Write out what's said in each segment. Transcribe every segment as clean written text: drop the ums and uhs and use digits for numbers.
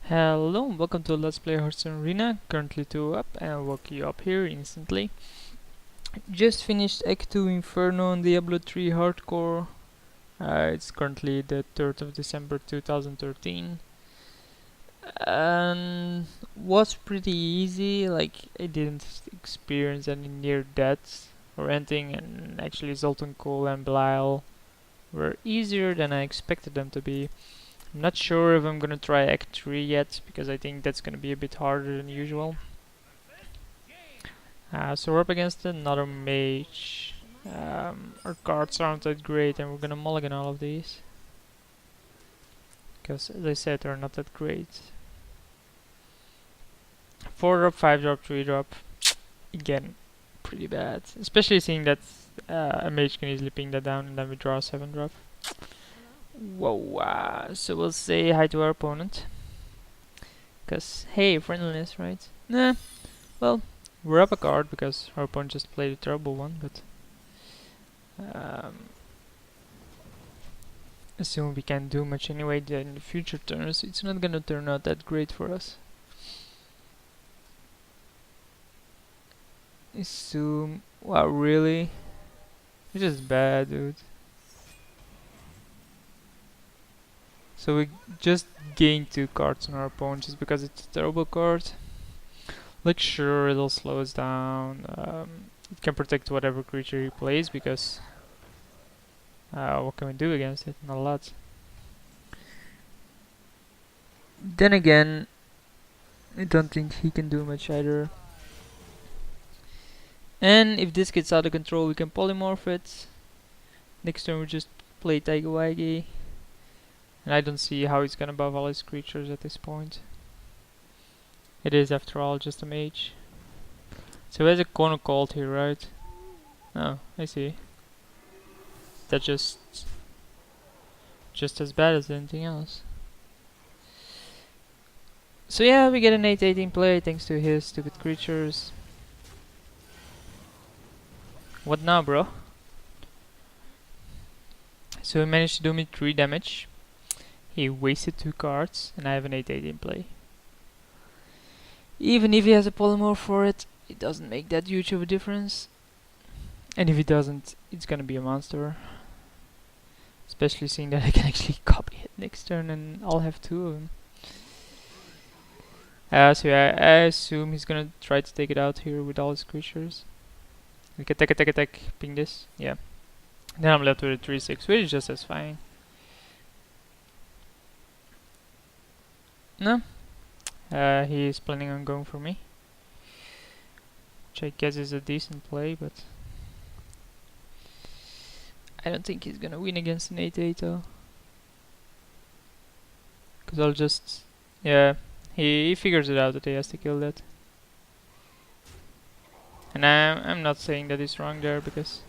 Hello and welcome to Let's Play Hearthstone Arena, currently 2 up, and I'll woke you up here instantly. Just finished Act 2 Inferno on Diablo 3 Hardcore. It's currently the 3rd of December 2013. And was pretty easy, like I didn't experience any near deaths or anything, and actually Zoltan Cole and Belial were easier than I expected them to be. I'm not sure if I'm gonna try Act 3 yet, because I think that's gonna be a bit harder than usual. So we're up against another mage. Our cards aren't that great, and we're gonna mulligan all of these. Because, as I said, they're not that great. 4 drop, 5 drop, 3 drop. Again, pretty bad. Especially seeing that a mage can easily ping that down, and then we draw a 7 drop. Whoa, so we'll say hi to our opponent. Because, hey, friendliness, right? Nah, well, we're up a card because our opponent just played a terrible one, but assume we can't do much anyway in the future turns. It's not gonna turn out that great for us. Assume, wow, really? It's just bad, dude. So we just gained 2 cards on our opponent just because it's a terrible card. Like, sure, it'll slow us down. It can protect whatever creature he plays because what can we do against it? Not a lot. Then again, I don't think he can do much either. And if this gets out of control, we can polymorph it. Next turn we just play Taiga Waigi. And I don't see how he's gonna buff all his creatures at this point. It is, after all, just a mage. So he has a corner called here, right? Oh, I see. That's just as bad as anything else. So yeah, we get an 8-18 play thanks to his stupid creatures. What now, bro? So he managed to do me 3 damage. He wasted 2 cards, and I have an 8-18 play. Even if he has a polymorph for it, it doesn't make that huge of a difference. And if he doesn't, it's gonna be a monster. Especially seeing that I can actually copy it next turn and I'll have 2 of them. So yeah, I assume he's gonna try to take it out here with all his creatures. Like attack, ping this, yeah. Then I'm left with a 3-6, which is just as fine. No, he's planning on going for me, which I guess is a decent play, but I don't think he's gonna win against an 8-8 though. Cause I'll just, yeah, he figures it out that he has to kill that. And I'm not saying that he's wrong there, because,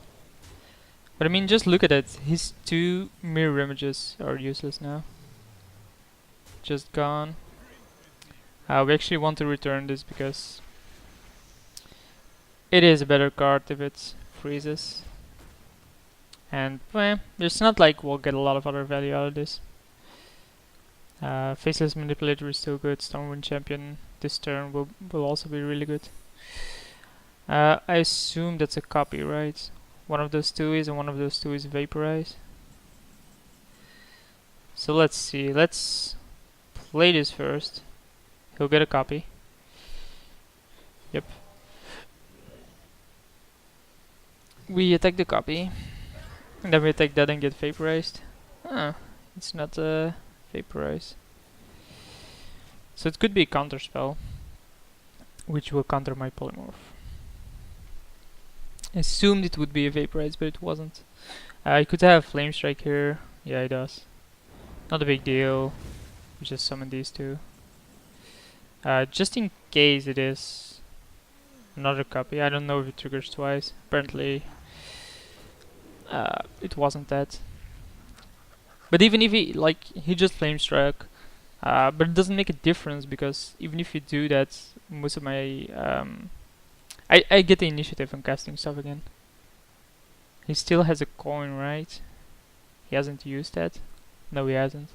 but I mean, just look at it. His 2 mirror images are useless now. Just gone. We actually want to return this because it is a better card if it freezes. And well, it's not like we'll get a lot of other value out of this. Faceless Manipulator is still good. Stormwind Champion this turn will also be really good. I assume that's a copy, right? One of those 2 is, and one of those 2 is Vaporize. So let's see. Let's play this first. He'll get a copy. Yep. We attack the copy. And then we attack that and get vaporized. It's not vaporize. So it could be a counter spell, which will counter my polymorph. I assumed it would be a vaporize, but it wasn't. I could have flame strike here. Yeah, it does. Not a big deal. We just summon these 2. Just in case it is another copy. I don't know if it triggers twice. Apparently it wasn't that. But even if he just flame struck, but it doesn't make a difference, because even if you do that, most of my I get the initiative on casting stuff again. He still has a coin, right? He hasn't used that. No, he hasn't.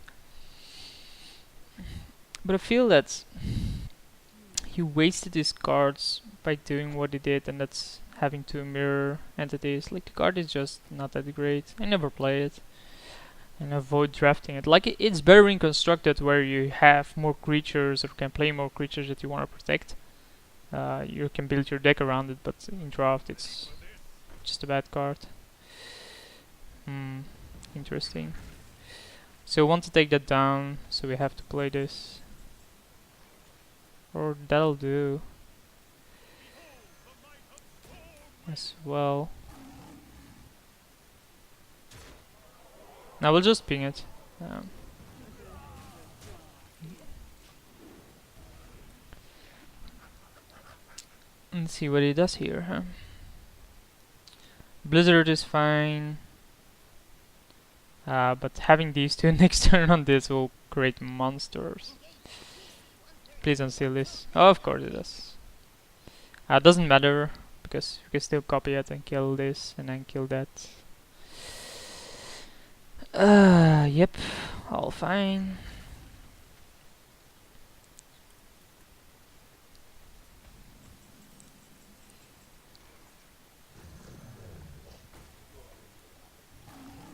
But I feel that he wasted his cards by doing what he did, and that's having two mirror entities. Like, the card is just not that great. I never play it. And avoid drafting it. Like, it's better in constructed where you have more creatures or can play more creatures that you want to protect. You can build your deck around it, but in draft it's just a bad card. Interesting. So I want to take that down, so we have to play this. Or that'll do as well. Now we'll just ping it. Let's see what he does here, huh? Blizzard is fine. But having these two next turn on this will create monsters. Please don't steal this. Oh, of course it does. Doesn't matter, because you can still copy it and kill this and then kill that. Yep, all fine.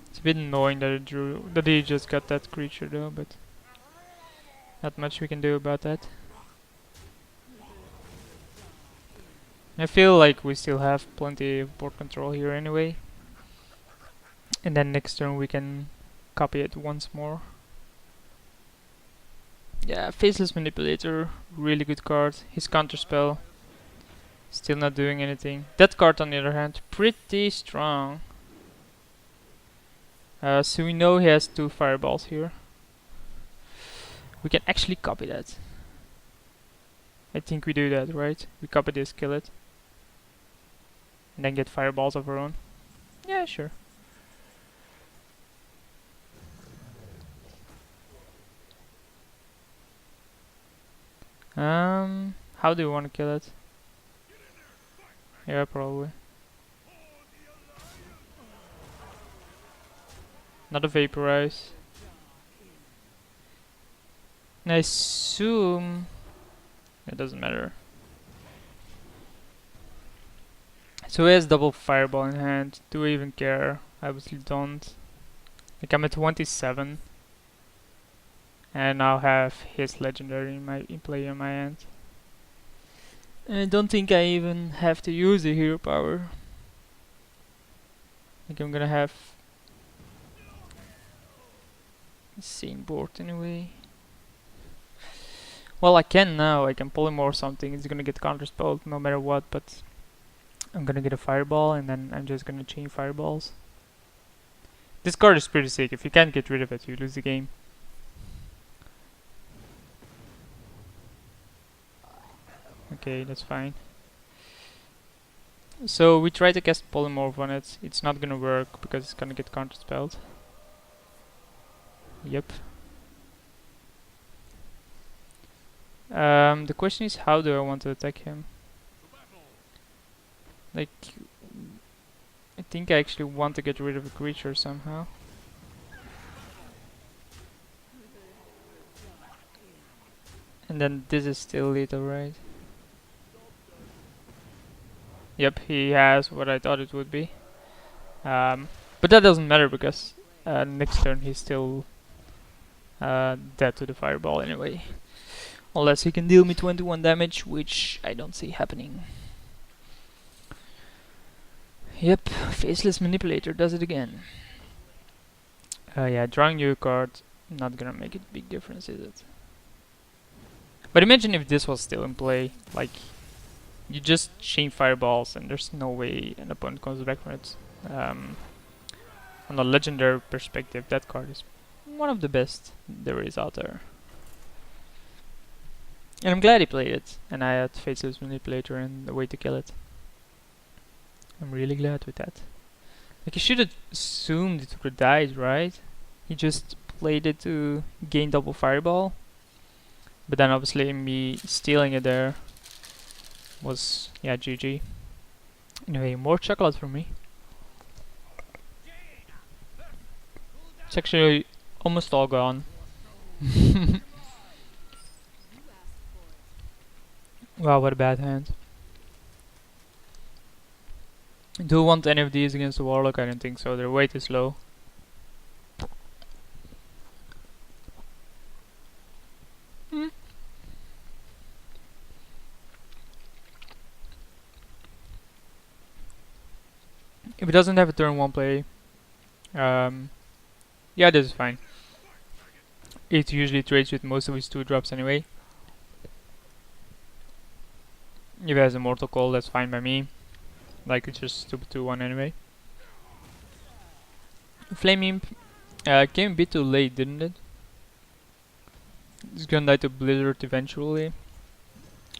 It's a bit annoying that he just got that creature though, but not much we can do about that. I feel like we still have plenty of board control here anyway. And then next turn we can copy it once more. Yeah, Faceless Manipulator, really good card. His counterspell, still not doing anything. That card on the other hand, pretty strong. So we know he has 2 fireballs here. We can actually copy that. I think we do that, right? We copy this, kill it. And then get fireballs of our own. Yeah, sure. How do you want to kill it? Yeah, probably. Not a vaporize. And I assume it doesn't matter. So he has double fireball in hand. Do I even care? I obviously don't. Like, I'm at 27. And I now have his legendary in play on my end. And I don't think I even have to use the hero power. Like, I'm gonna have the same board anyway. Well, I can now. I can polymorph something. It's gonna get counterspelled no matter what, but I'm gonna get a fireball and then I'm just gonna chain fireballs. This card is pretty sick. If you can't get rid of it, you lose the game. Okay, that's fine. So we try to cast polymorph on it. It's not gonna work because it's gonna get counterspelled. Yep. The question is, how do I want to attack him? Like, I think I actually want to get rid of a creature somehow. And then this is still lethal, right? Yep, he has what I thought it would be. But that doesn't matter because next turn he's still dead to the fireball anyway. Unless he can deal me 21 damage, which I don't see happening. Yep, Faceless Manipulator does it again. Yeah, drawing you a card, not gonna make a big difference, is it? But imagine if this was still in play, like, you just chain fireballs and there's no way an opponent comes back from it. On a legendary perspective, that card is one of the best there is out there. And I'm glad he played it, and I had Faceless Manipulator and a way to kill it. I'm really glad with that. Like, he should have assumed it would have died, right? He just played it to gain double fireball. But then obviously me stealing it there was, yeah, GG. Anyway, more chocolate for me. It's actually almost all gone. Wow, what a bad hand. Do you want any of these against the Warlock? I don't think so, they're way too slow. If it doesn't have a turn 1 play, yeah, this is fine. It usually trades with most of his 2-drops anyway. If it has a Mortal Call, that's fine by me. Like, it's just stupid 2-1 anyway. Flame Imp came a bit too late, didn't it? It's gonna die to Blizzard eventually.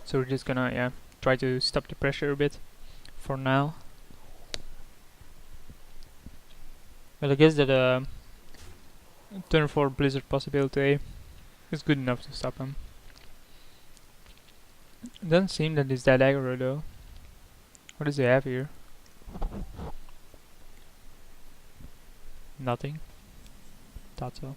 So we're just gonna, yeah, try to stop the pressure a bit for now. But I guess that turn 4 Blizzard possibility is good enough to stop him. It doesn't seem that he's that aggro though. What does he have here? Nothing. Thought so.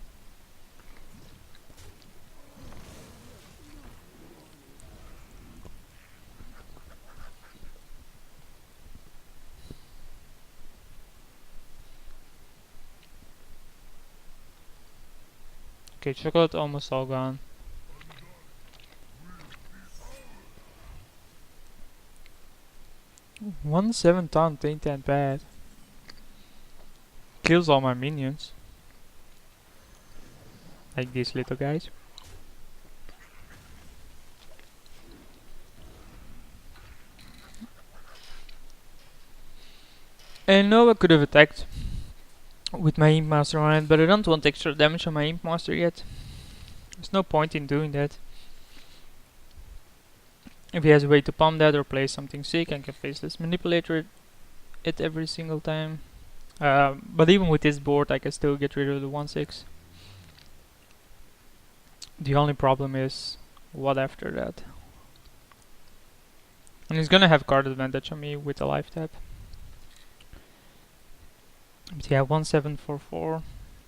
Okay, chocolate almost all gone. Ooh, 1/7 taunt ain't that bad. Kills all my minions. Like these little guys. I know I could have attacked with my Imp Master on it, but I don't want extra damage on my Imp Master yet. There's no point in doing that. If he has a way to palm that or play something sick, I can Faceless Manipulator it every single time. But even with this board, I can still get rid of the 1/6. The only problem is what after that. And he's gonna have card advantage on me with a life tap. But yeah, 1/7/4/4.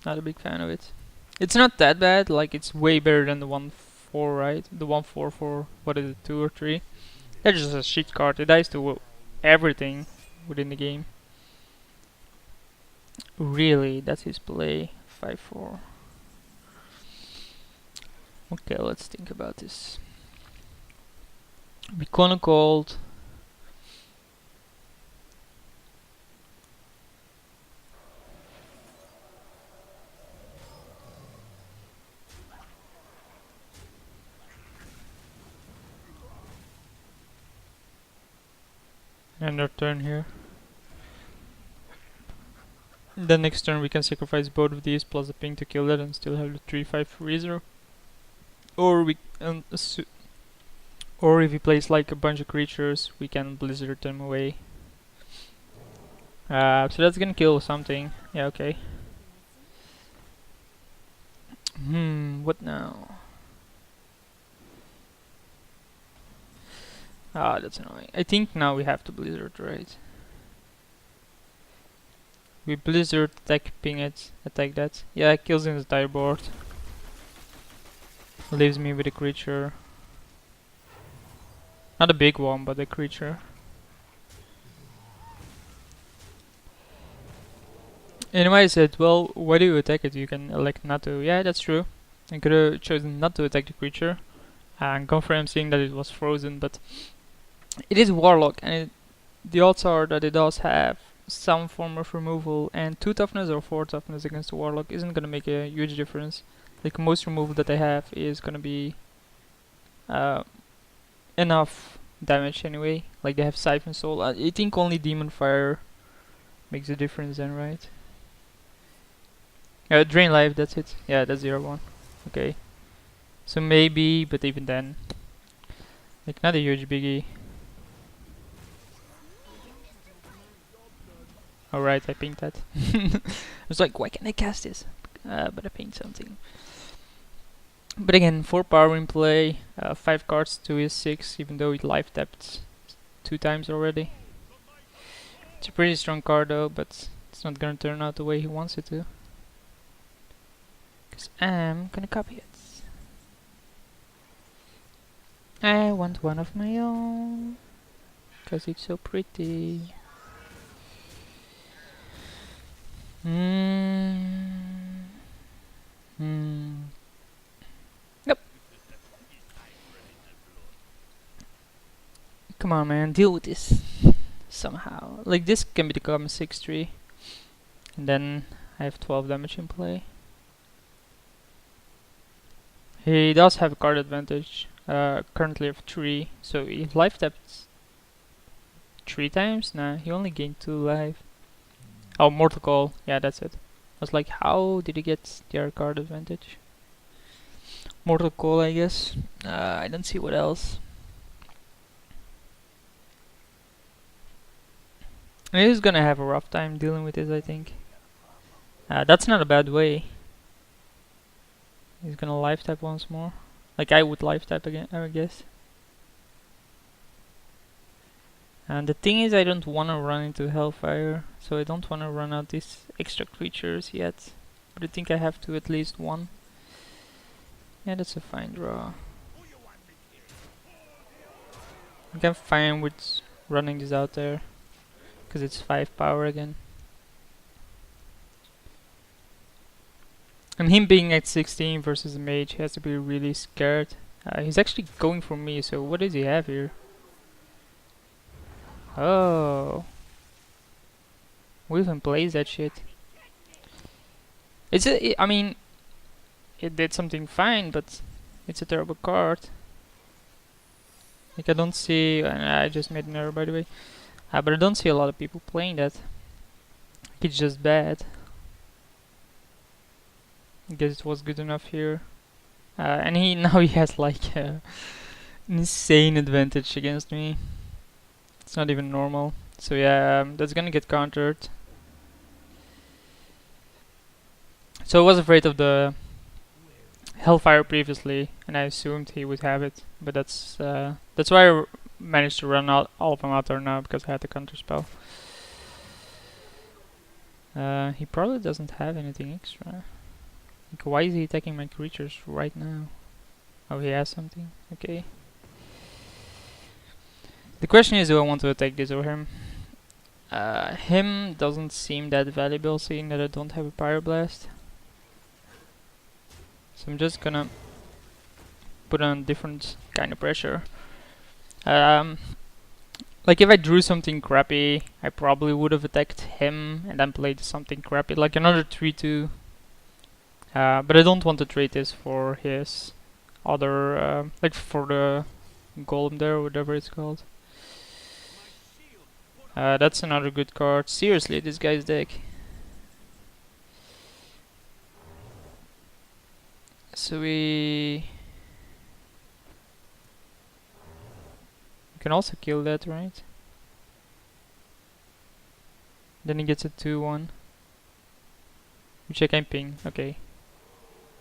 Not a big fan of it. It's not that bad, like it's way better than the 1/4, right? The 1/4/4, what is it, 2 or 3? That's just a shit card. It dies to everything within the game. Really, that's his play. 5/4. Okay, let's think about this. We kinda called. End our turn here. The next turn we can sacrifice both of these plus a ping to kill that and still have the 3/5 freezer. Or we or if he plays like a bunch of creatures, we can blizzard them away. So that's gonna kill something. Yeah, okay. What now? Ah, that's annoying. I think now we have to blizzard, right? We blizzard, attack, ping it, attack that. Yeah, it kills his entire board. Leaves me with a creature. Not a big one, but a creature. Anyway, I said, well, why do you attack it? You can elect not to. Yeah, that's true. I could have chosen not to attack the creature and gone for him seeing that it was frozen, but it is Warlock, and the odds are that it does have some form of removal, and 2 toughness or 4 toughness against the Warlock isn't gonna make a huge difference. Like, most removal that they have is gonna be enough damage anyway. Like, they have Siphon Soul. I think only Demon Fire makes a difference then, right? Drain Life, that's it. Yeah, that's 0/1. Okay. So maybe, but even then, like, not a huge biggie. Alright, I pinged that. I was like, why can't I cast this? But I pinged something. But again, 4 power in play, 5 cards to his 6, even though he life tapped 2 times already. It's a pretty strong card though, but it's not gonna turn out the way he wants it to. Cause I'm gonna copy it. I want one of my own, 'cause it's so pretty. Hmm. Hmm. Nope. Come on, man, deal with this somehow. Like, this can become 6-3, and then I have 12 damage in play. He does have a card advantage. Currently of 3, so he life tapped 3 times? Nah, he only gained 2 life. Oh, Mortal Call. Yeah, that's it. I was like, how did he get their card advantage? Mortal Call, I guess. I don't see what else. He's gonna have a rough time dealing with this, I think. That's not a bad way. He's gonna life tap once more. Like I would life tap again, I guess. And the thing is, I don't want to run into Hellfire, so I don't want to run out these extra creatures yet. But I think I have to at least one. Yeah, that's a fine draw. I think I'm fine with running this out there, because it's 5 power again. And him being at 16 versus a mage, he has to be really scared. He's actually going for me, so what does he have here? Oh. We even plays that shit. I mean, it did something fine, but it's a terrible card. Like, I don't see, and I just made an error by the way, but I don't see a lot of people playing that. It's just bad. I guess it was good enough here. And now he has like an insane advantage against me. It's not even normal. So yeah, that's gonna get countered. So I was afraid of the Hellfire previously, and I assumed he would have it. But that's why I managed to run all of them out there now, because I had the counter spell. He probably doesn't have anything extra. Like, why is he attacking my creatures right now? Oh, he has something. Okay. The question is, do I want to attack this or him? Him doesn't seem that valuable, seeing that I don't have a Pyroblast. So I'm just gonna put on different kind of pressure. Like if I drew something crappy, I probably would have attacked him and then played something crappy, like another 3-2. But I don't want to trade this for his other, like for the golem there, or whatever it's called. That's another good card. Seriously, this guy's deck. So we can also kill that, right? Then he gets a 2-1. Which I can ping, okay.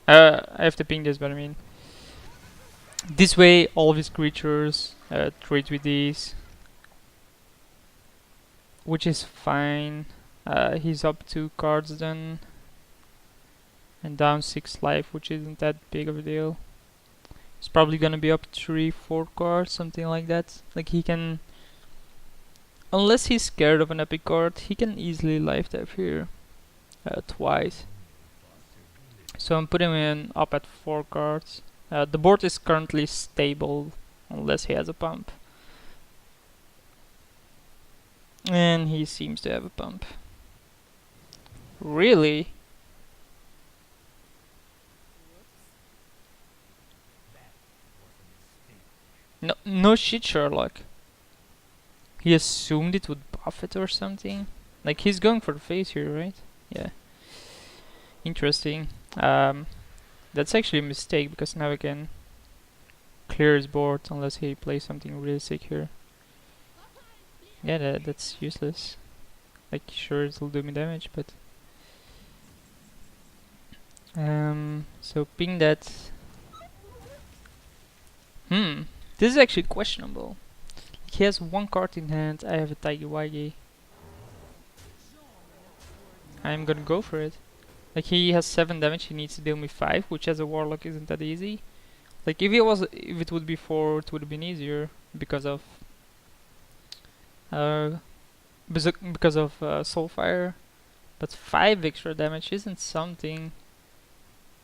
I have to ping this, but I mean, this way all of his creatures trade with these, which is fine. He's up 2 cards then, and down 6 life, which isn't that big of a deal. He's probably gonna be up 3-4 cards, something like that. Like he can, unless he's scared of an epic card, he can easily life tap here twice. So I'm putting him up at 4 cards. The board is currently stable unless he has a pump. And he seems to have a pump. Really? No shit, Sherlock. He assumed it would buff it or something. Like he's going for the face here, right? Yeah. Interesting. That's actually a mistake, because now I can clear his board unless he plays something really sick here. Yeah, that's useless. Like, sure, it'll do me damage, but so ping that. This is actually questionable. He has 1 card in hand. I have a Taigi Waigi. I'm gonna go for it. Like, he has 7 damage. He needs to deal me 5, which as a warlock isn't that easy. Like if it would be 4, it would have been easier because of uh, Soulfire. But 5 extra damage isn't something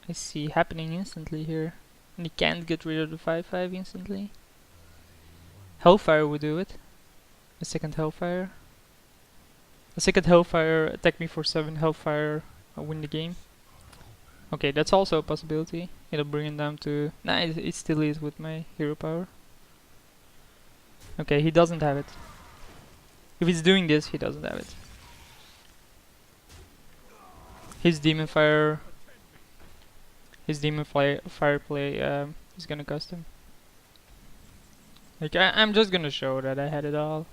I see happening instantly here. And you can't get rid of the 5/5 instantly. Hellfire would do it. A second Hellfire. A second Hellfire attack me for 7 Hellfire, I'll win the game. Okay, that's also a possibility. It'll bring it down to... Nah, it still is with my hero power. Okay, he doesn't have it. If he's doing this, he doesn't have it. His Demon Fire play is gonna cost him. Like, I'm just gonna show that I had it all.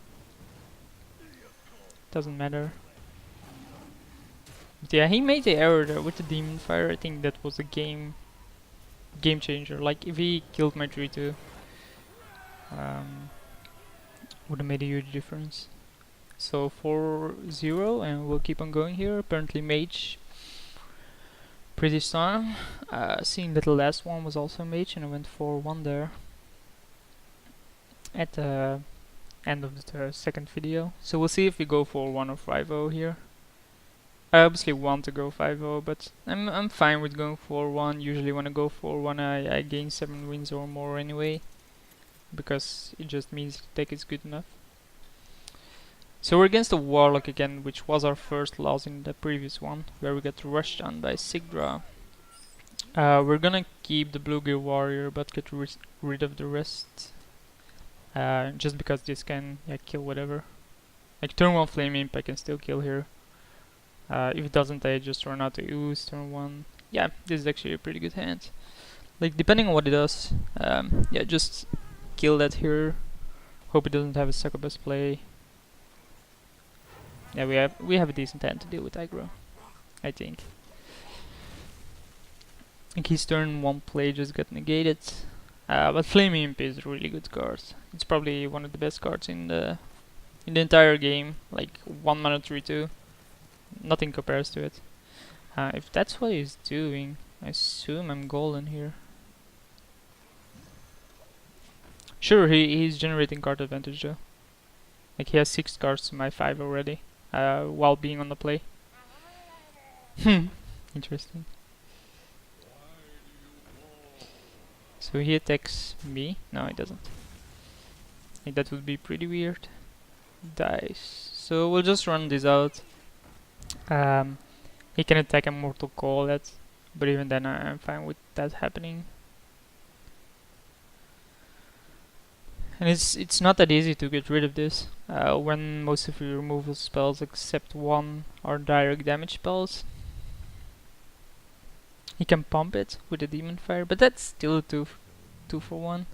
Doesn't matter. But yeah, he made the error there with the Demon Fire. I think that was a game changer. Like, if he killed my 3-2, would have made a huge difference. So 4-0, and we'll keep on going here. Apparently Mage pretty strong. Seeing that the last one was also Mage, and I went 4-1 there at the end of the second video. So we'll see if we go 4-1 or 5-0 here. I obviously want to go 5-0, but I'm fine with going 4-1. Usually when I go 4-1, I gain 7 wins or more anyway, because it just means the deck is good enough. So we're against the Warlock again, which was our first loss in the previous one, where we got rushed on by Sigdra. We're gonna keep the Blue Gear Warrior, but get rid of the rest. Just because this can kill whatever. Like turn 1 Flame Imp I can still kill here. If it doesn't, I just run out the Ooze turn 1. Yeah, this is actually a pretty good hand. Like depending on what it does, yeah, just kill that here. Hope it doesn't have a succubus play. Yeah, we have a decent hand to deal with aggro, I think. I think his turn 1 play just got negated. But Flame Imp is a really good card. It's probably one of the best cards in the entire game. Like 1 mana 3/2. Nothing compares to it. If that's what he's doing, I assume I'm golden here. Sure, he's generating card advantage though. Like he has 6 cards to my 5 already, while being on the play. Interesting. So he attacks me? No, he doesn't. Like that would be pretty weird. Dice. So we'll just run this out. He can attack a Mortal Coil, but even then I'm fine with that happening. And it's not that easy to get rid of this when most of your removal spells except 1 are direct damage spells. He can pump it with a Demon Fire, but that's still a 2 for 1.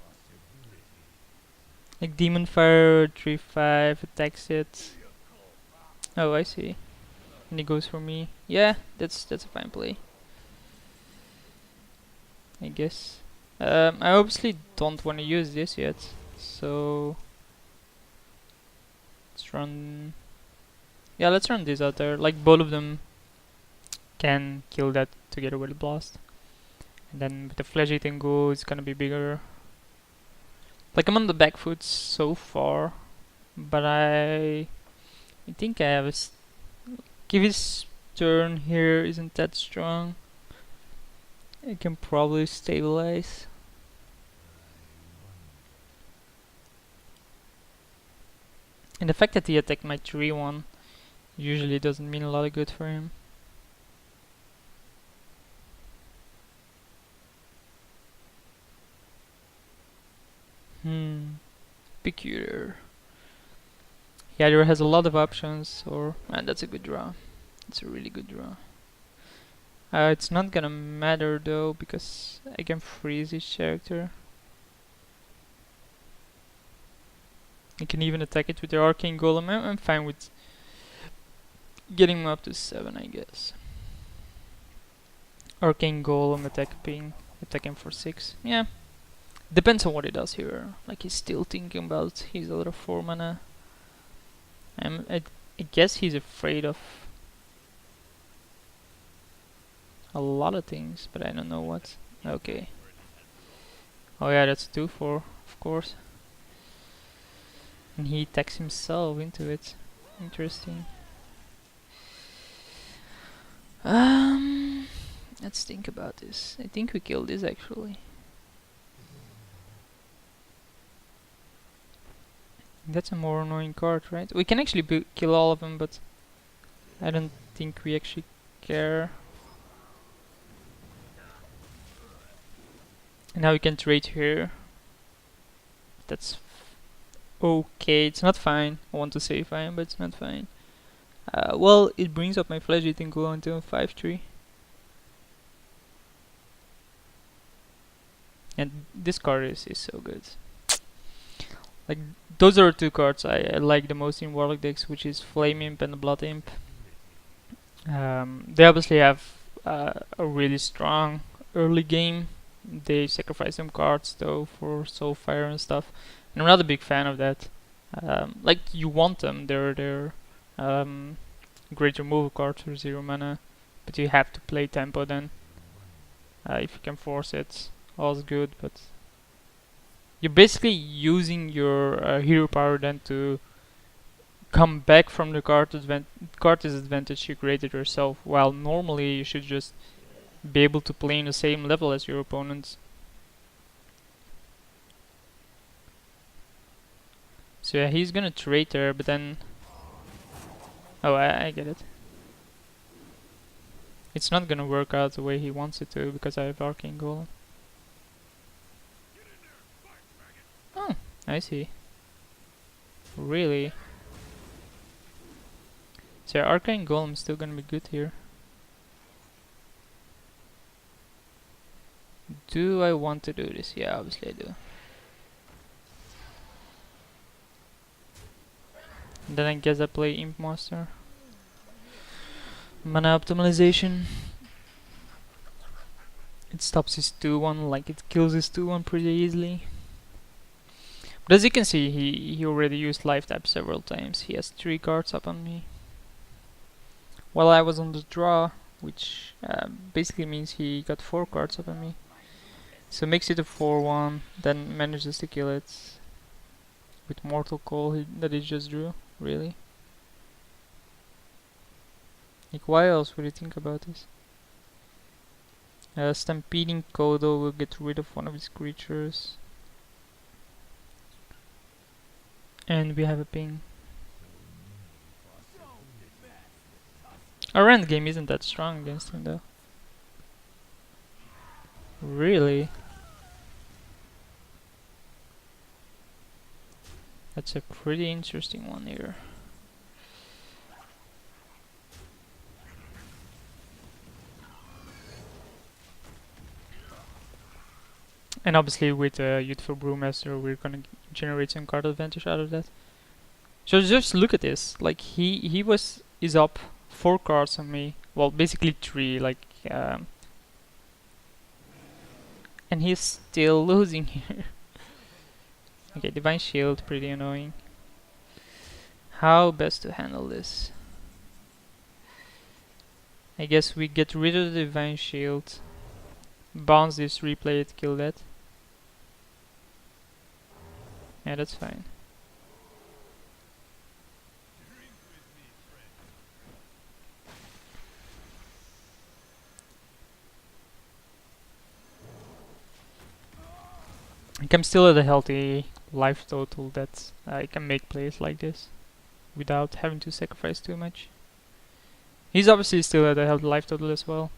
Like Demon Fire 3/5 attacks it. Oh, I see. And he goes for me. Yeah, that's a fine play, I guess. I obviously don't want to use this yet, so let's run. Yeah, let's run this out there. Like both of them can kill that together with the blast, and then with the Flesh Eating Ghoul, it's gonna be bigger. Like I'm on the back foot so far, but I think I have a. If his turn here isn't that strong, I can probably stabilize. And the fact that he attacked my 3/1 usually doesn't mean a lot of good for him. Peculiar. He either has a lot of options or... Man, that's a good draw. It's a really good draw. It's not gonna matter though, because I can freeze his character. I can even attack it with the Arcane Golem. I'm fine with getting him up to 7, I guess. Arcane Golem attacking for 6. Yeah. Depends on what he does here. Like he's still thinking about his other 4 mana. I guess he's afraid of a lot of things, but I don't know what. Okay. Oh yeah, that's 2-4, of course. And he attacks himself into it. Interesting. Let's think about this. I think we killed this actually. That's a more annoying card, right? We can actually kill all of them, but I don't think we actually care. And now we can trade here. That's okay. It's not fine. I want to say fine, but it's not fine. Well, it brings up my flesh eating glow into a 5-3. And this card is so good. Like, those are two cards I like the most in Warlock decks, which is Flame Imp and Blood Imp. They obviously have a really strong early game. They sacrifice some cards though for Soulfire and stuff, and I'm not a big fan of that. Like, you want them, they're great removal cards for 0 mana, but you have to play tempo then. If you can force it, all's good, but you're basically using your hero power then to come back from the card disadvantage you created yourself, while normally you should just be able to play in the same level as your opponents. So yeah, he's gonna trade there, but then... Oh, I get it. It's not gonna work out the way he wants it to, because I have Arcane Golem. Oh, I see. Really? So yeah, Arcane Golem is still gonna be good here. Do I want to do this? Yeah, obviously I do. And then I guess I play Imp Master. Mana optimization. It stops his 2-1, like it kills his 2-1 pretty easily. But as you can see, he already used Life Tap several times. He has 3 cards up on me. While I was on the draw, which basically means he got 4 cards up on me. So makes it a 4-1, then manages to kill it with Mortal Coil that he just drew. Really? Like, why else would you think about this? Stampeding Kodo will get rid of one of his creatures. And we have a ping. Our end game isn't that strong against him though. Really? That's a pretty interesting one here. And obviously with Youthful Brewmaster we're gonna generate some card advantage out of that. So just look at this. Like, he is up 4 cards on me. Well, basically 3. Like, and he's still losing here. Okay, Divine Shield, pretty annoying. How best to handle this? I guess we get rid of the Divine Shield, bounce this, replay it, kill that. Yeah, that's fine. Like, I'm still at a healthy life total that I can make plays like this without having to sacrifice too much. He's obviously still at a healthy life total as well.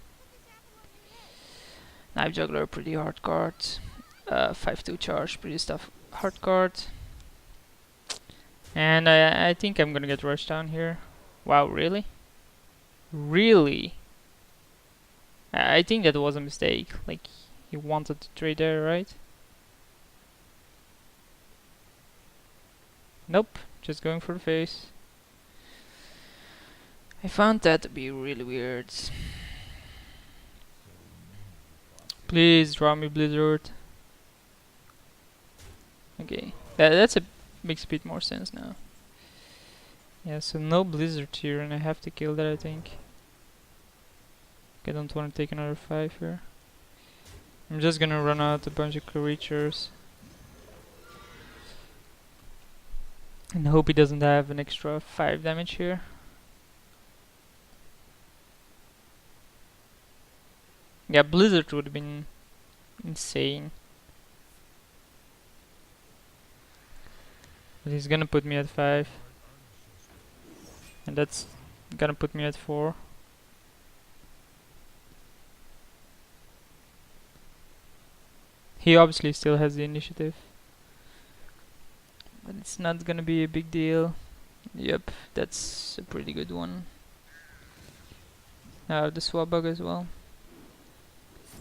Knife Juggler, pretty hard card. 5-2 charge, pretty hard card. And I think I'm gonna get rushed down here. Wow, really? Really? I think that was a mistake. Like, he wanted to trade there, right? Nope, just going for the face. I found that to be really weird. Please draw me Blizzard. Okay, that's makes a bit more sense now. Yeah, so no Blizzard here, and I have to kill that, I think. I don't want to take another 5 here. I'm just gonna run out a bunch of creatures and hope he doesn't have an extra 5 damage here. Yeah, Blizzard would have been insane. But he's gonna put me at 5. And that's gonna put me at 4. He obviously still has the initiative. But it's not gonna be a big deal. Yep, that's a pretty good one. The swap bug as well.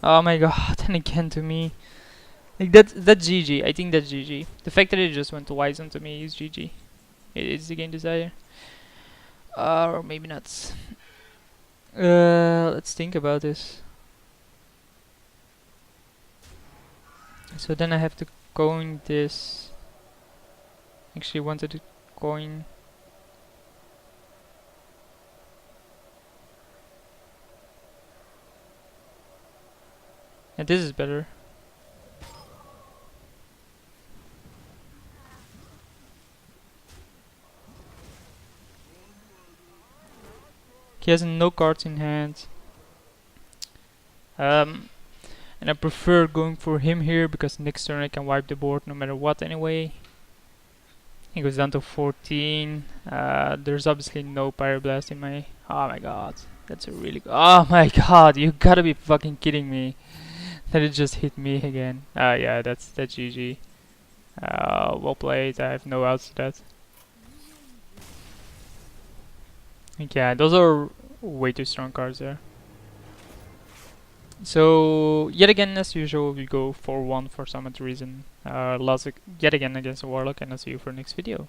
Oh my god, and again to me. Like that's GG. I think that's GG. The fact that it just went to Wison to me is GG. It is the game desire. Or maybe not. Let's think about this. So then I have to coin this. Actually wanted to coin. And this is better. He has no cards in hand. And I prefer going for him here because next turn I can wipe the board no matter what anyway. He goes down to 14. There's obviously no Pyroblast in my... Oh my god. That's a really... Oh my god, you gotta be fucking kidding me. That it just hit me again. Yeah, that's GG. Well played, I have no outs to that. Yeah, those are way too strong cards there. So, yet again, as usual, we go 4-1 for some odd reason. Lost yet again against a Warlock, and I'll see you for next video.